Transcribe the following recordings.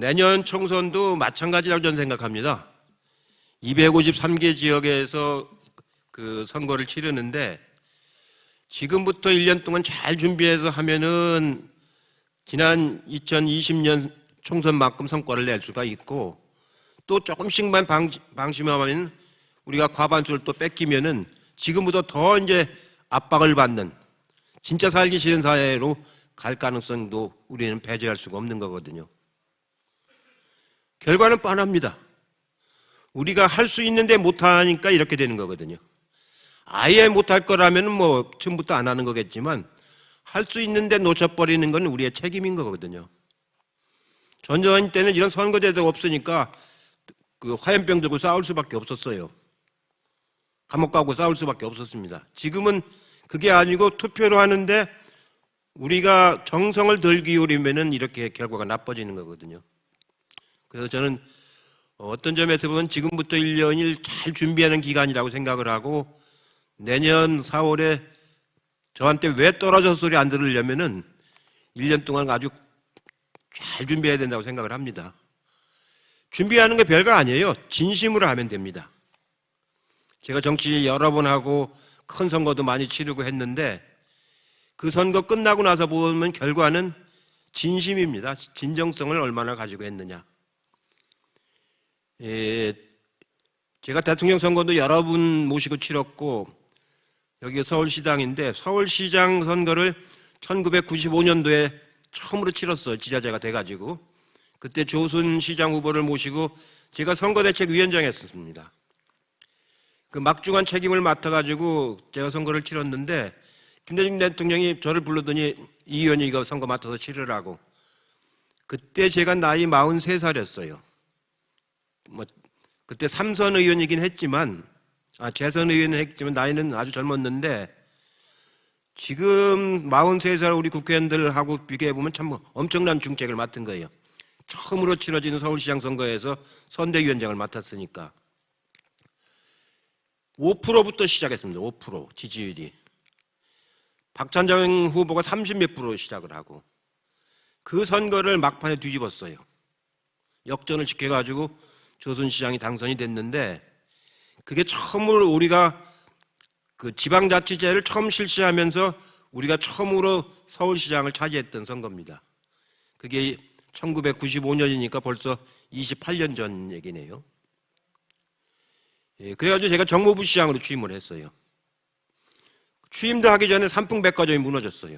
내년 총선도 마찬가지라고 저는 생각합니다. 253개 지역에서 그 선거를 치르는데 지금부터 1년 동안 잘 준비해서 하면은 지난 2020년 총선만큼 성과를 낼 수가 있고, 또 조금씩만 방심하면 우리가 과반수를 또 뺏기면은 지금부터 더 이제 압박을 받는 진짜 살기 싫은 사회로 갈 가능성도 우리는 배제할 수가 없는 거거든요. 결과는 뻔합니다. 우리가 할 수 있는데 못하니까 이렇게 되는 거거든요. 아예 못할 거라면 뭐 처음부터 안 하는 거겠지만 할 수 있는데 놓쳐버리는 건 우리의 책임인 거거든요. 전두환 때는 이런 선거제도가 없으니까 그 화염병 들고 싸울 수밖에 없었어요. 감옥 가고 싸울 수밖에 없었습니다. 지금은 그게 아니고 투표로 하는데 우리가 정성을 덜 기울이면은 이렇게 결과가 나빠지는 거거든요. 그래서 저는 어떤 점에서 보면 지금부터 1년을 잘 준비하는 기간이라고 생각을 하고, 내년 4월에 저한테 왜 떨어져 소리 안 들으려면은 1년 동안 아주 잘 준비해야 된다고 생각을 합니다. 준비하는 게 별거 아니에요. 진심으로 하면 됩니다. 제가 정치 여러 번 하고 큰 선거도 많이 치르고 했는데 그 선거 끝나고 나서 보면 결과는 진심입니다. 진정성을 얼마나 가지고 했느냐. 제가 대통령 선거도 여러 분 모시고 치렀고, 여기가 서울시장인데 서울시장 선거를 1995년도에 처음으로 치렀어요. 지자체가 돼가지고. 그때 조순 시장 후보를 모시고 제가 선거대책위원장 했었습니다. 그 막중한 책임을 맡아가지고 제가 선거를 치렀는데 김대중 대통령이 저를 불러더니 이 의원이 이거 선거 맡아서 치르라고. 그때 제가 나이 43살이었어요. 그때 3선 의원이긴 했지만, 재선 의원은 했지만 나이는 아주 젊었는데, 지금 43살 우리 국회의원들하고 비교해보면 참 엄청난 중책을 맡은 거예요. 처음으로 치러지는 서울시장 선거에서 선대위원장을 맡았으니까. 5%부터 시작했습니다. 5% 지지율이. 박찬정 후보가 30몇 프로 시작을 하고, 그 선거를 막판에 뒤집었어요. 역전을 지켜가지고 조순 시장이 당선이 됐는데, 그게 처음으로 우리가 그 지방자치제를 처음 실시하면서 우리가 처음으로 서울시장을 차지했던 선거입니다. 그게 1995년이니까 벌써 28년 전 얘기네요. 그래가지고 제가 정무부 시장으로 취임을 했어요. 취임도 하기 전에 삼풍백화점이 무너졌어요.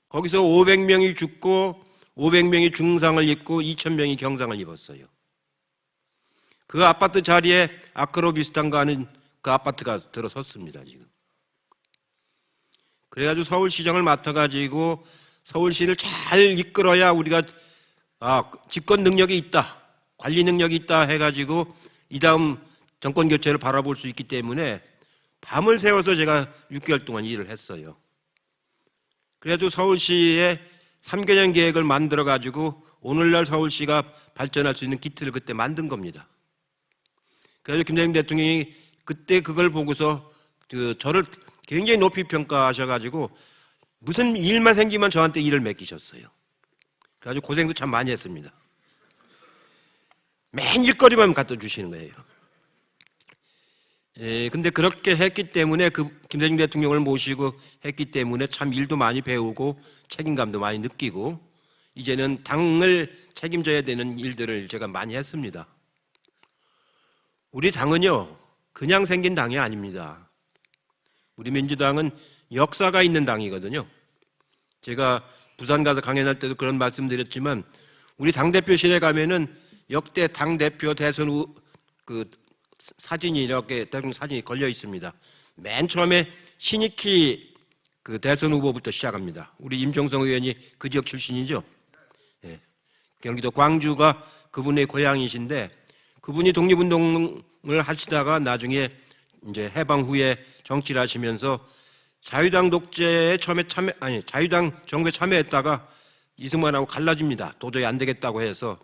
거기서 500명이 죽고 500명이 중상을 입고 2000명이 경상을 입었어요. 그 아파트 자리에 아크로 비슷한 거 하는 그 아파트가 들어섰습니다, 지금. 그래가지고 서울시장을 맡아가지고 서울시를 잘 이끌어야 우리가 집권 능력이 있다, 관리 능력이 있다 해가지고 이 다음 정권 교체를 바라볼 수 있기 때문에 밤을 새워서 제가 6개월 동안 일을 했어요. 그래가지고 서울시에 3개년 계획을 만들어가지고 오늘날 서울시가 발전할 수 있는 기틀을 그때 만든 겁니다. 그래서 김대중 대통령이 그때 그걸 보고서 저를 굉장히 높이 평가하셔가지고 무슨 일만 생기면 저한테 일을 맡기셨어요. 그래가지고 고생도 참 많이 했습니다. 맨 일거리만 갖다 주시는 거예요. 근데 그렇게 했기 때문에 김대중 대통령을 모시고 했기 때문에 참 일도 많이 배우고 책임감도 많이 느끼고 이제는 당을 책임져야 되는 일들을 제가 많이 했습니다. 우리 당은요, 그냥 생긴 당이 아닙니다. 우리 민주당은 역사가 있는 당이거든요. 제가 부산 가서 강연할 때도 그런 말씀 드렸지만 우리 당대표실에 가면은 역대 당대표 대선 후 그 사진이 이렇게 대통령 사진이 걸려 있습니다. 맨 처음에 신익희 그 대선 후보부터 시작합니다. 우리 임종성 의원이 그 지역 출신이죠. 예. 경기도 광주가 그분의 고향이신데 그분이 독립운동을 하시다가 나중에 이제 해방 후에 정치를 하시면서 자유당 독재에 처음에 자유당 정부에 참여했다가 이승만하고 갈라집니다. 도저히 안 되겠다고 해서.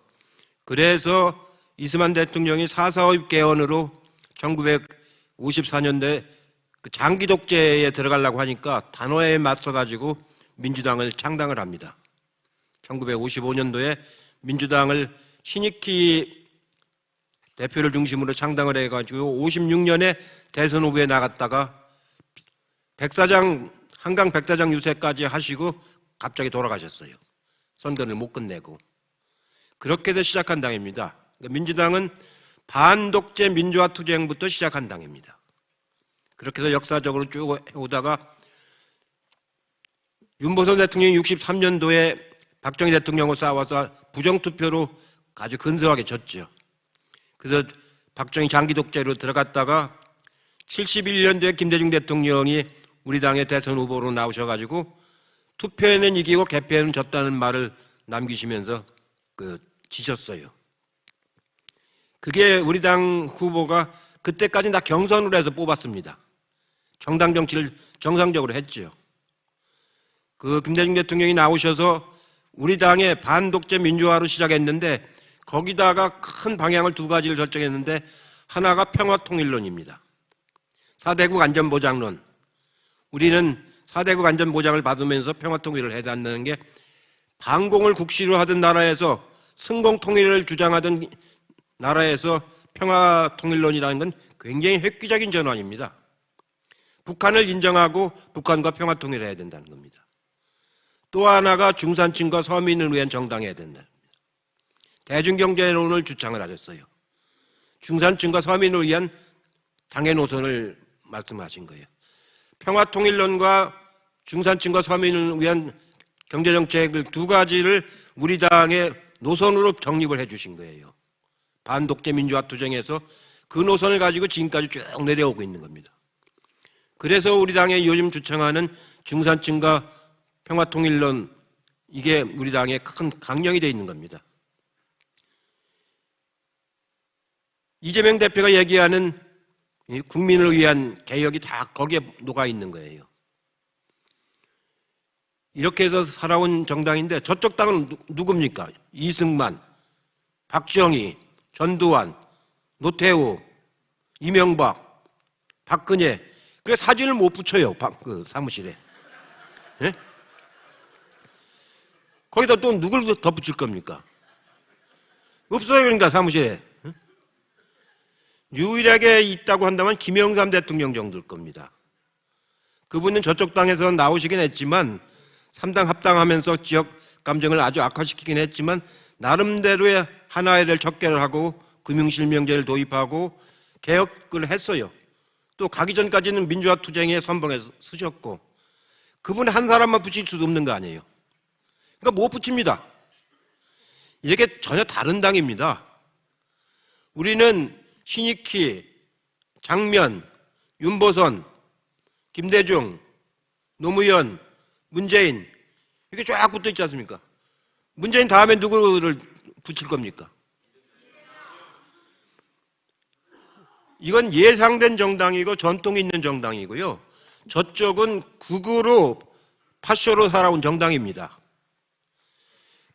그래서 이승만 대통령이 4.4.5 개헌으로 1954년도에 그 장기 독재에 들어가려고 하니까 단호에 맞서가지고 민주당을 창당을 합니다. 1955년도에 민주당을 신익희 대표를 중심으로 창당을 해가지고 56년에 대선 후보에 나갔다가 한강 백사장 유세까지 하시고 갑자기 돌아가셨어요. 선거를 못 끝내고. 그렇게 해서 시작한 당입니다. 민주당은 반독재 민주화 투쟁부터 시작한 당입니다. 그렇게 해서 역사적으로 쭉 오다가 윤보선 대통령이 63년도에 박정희 대통령과 싸워서 부정투표로 아주 근소하게 졌죠. 그래서 박정희 장기 독재로 들어갔다가 71년도에 김대중 대통령이 우리 당의 대선 후보로 나오셔가지고 투표에는 이기고 개표에는 졌다는 말을 남기시면서 지셨어요. 그게 우리 당 후보가 그때까지 다 경선으로 해서 뽑았습니다. 정당 정치를 정상적으로 했죠. 김대중 대통령이 나오셔서 우리 당의 반독재 민주화로 시작했는데 거기다가 큰 방향을 두 가지를 결정했는데 하나가 평화통일론입니다. 4대국 안전보장론. 우리는 4대국 안전보장을 받으면서 평화통일을 해달라는 게 반공을 국시로 하던 나라에서 승공통일을 주장하던 나라에서 평화통일론이라는 건 굉장히 획기적인 전환입니다. 북한을 인정하고 북한과 평화통일을 해야 된다는 겁니다. 또 하나가 중산층과 서민을 위한 정당해야 된다. 대중경제론을 주창을 하셨어요. 중산층과 서민을 위한 당의 노선을 말씀하신 거예요. 평화통일론과 중산층과 서민을 위한 경제정책을 두 가지를 우리 당의 노선으로 정립을 해 주신 거예요. 반독재 민주화 투쟁에서 그 노선을 가지고 지금까지 쭉 내려오고 있는 겁니다. 그래서 우리 당의 요즘 주창하는 중산층과 평화통일론, 이게 우리 당의 큰 강령이 되어 있는 겁니다. 이재명 대표가 얘기하는 국민을 위한 개혁이 다 거기에 녹아 있는 거예요. 이렇게 해서 살아온 정당인데 저쪽 당은 누굽니까? 이승만, 박정희, 전두환, 노태우, 이명박, 박근혜. 그래 사진을 못 붙여요. 사무실에. 예? 거기다 또 누굴 더 붙일 겁니까? 없어요. 그러니까 사무실에. 유일하게 있다고 한다면 김영삼 대통령 정도일 겁니다. 그분은 저쪽 당에서 나오시긴 했지만 3당 합당하면서 지역 감정을 아주 악화시키긴 했지만 나름대로의 하나의 척결을 하고 금융실명제를 도입하고 개혁을 했어요. 또 가기 전까지는 민주화 투쟁에 선봉에 서셨고 그분 한 사람만 붙일 수도 없는 거 아니에요. 그러니까 못 붙입니다. 이게 전혀 다른 당입니다. 우리는 신익희, 장면, 윤보선, 김대중, 노무현, 문재인 이렇게 쫙 붙어 있지 않습니까? 문재인 다음에 누구를 붙일 겁니까? 이건 예상된 정당이고 전통이 있는 정당이고요. 저쪽은 극우로 파쇼로 살아온 정당입니다.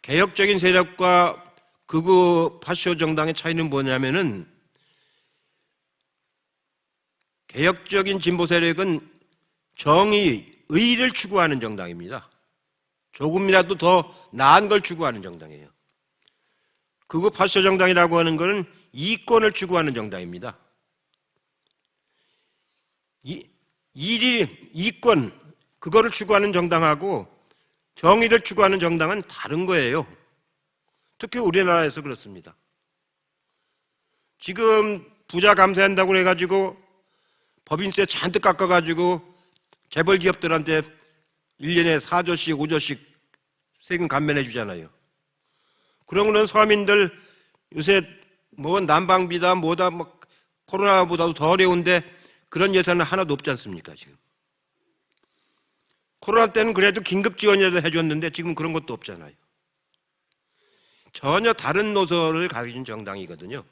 개혁적인 세력과 극우 파쇼 정당의 차이는 뭐냐면은 개혁적인 진보 세력은 정의, 의를 추구하는 정당입니다. 조금이라도 더 나은 걸 추구하는 정당이에요. 극우 파쇼 정당이라고 하는 것은 이권을 추구하는 정당입니다. 이권, 그거를 추구하는 정당하고 정의를 추구하는 정당은 다른 거예요. 특히 우리나라에서 그렇습니다. 지금 부자 감세한다고 해가지고 법인세 잔뜩 깎아가지고 재벌 기업들한테 1년에 4조씩 5조씩 세금 감면해 주잖아요. 그러고는 서민들 요새 뭐 난방비다 뭐다 뭐 코로나보다도 더 어려운데 그런 예산은 하나도 없지 않습니까 지금. 코로나 때는 그래도 긴급 지원이라도 해줬는데 지금 그런 것도 없잖아요. 전혀 다른 노선을 가진 정당이거든요.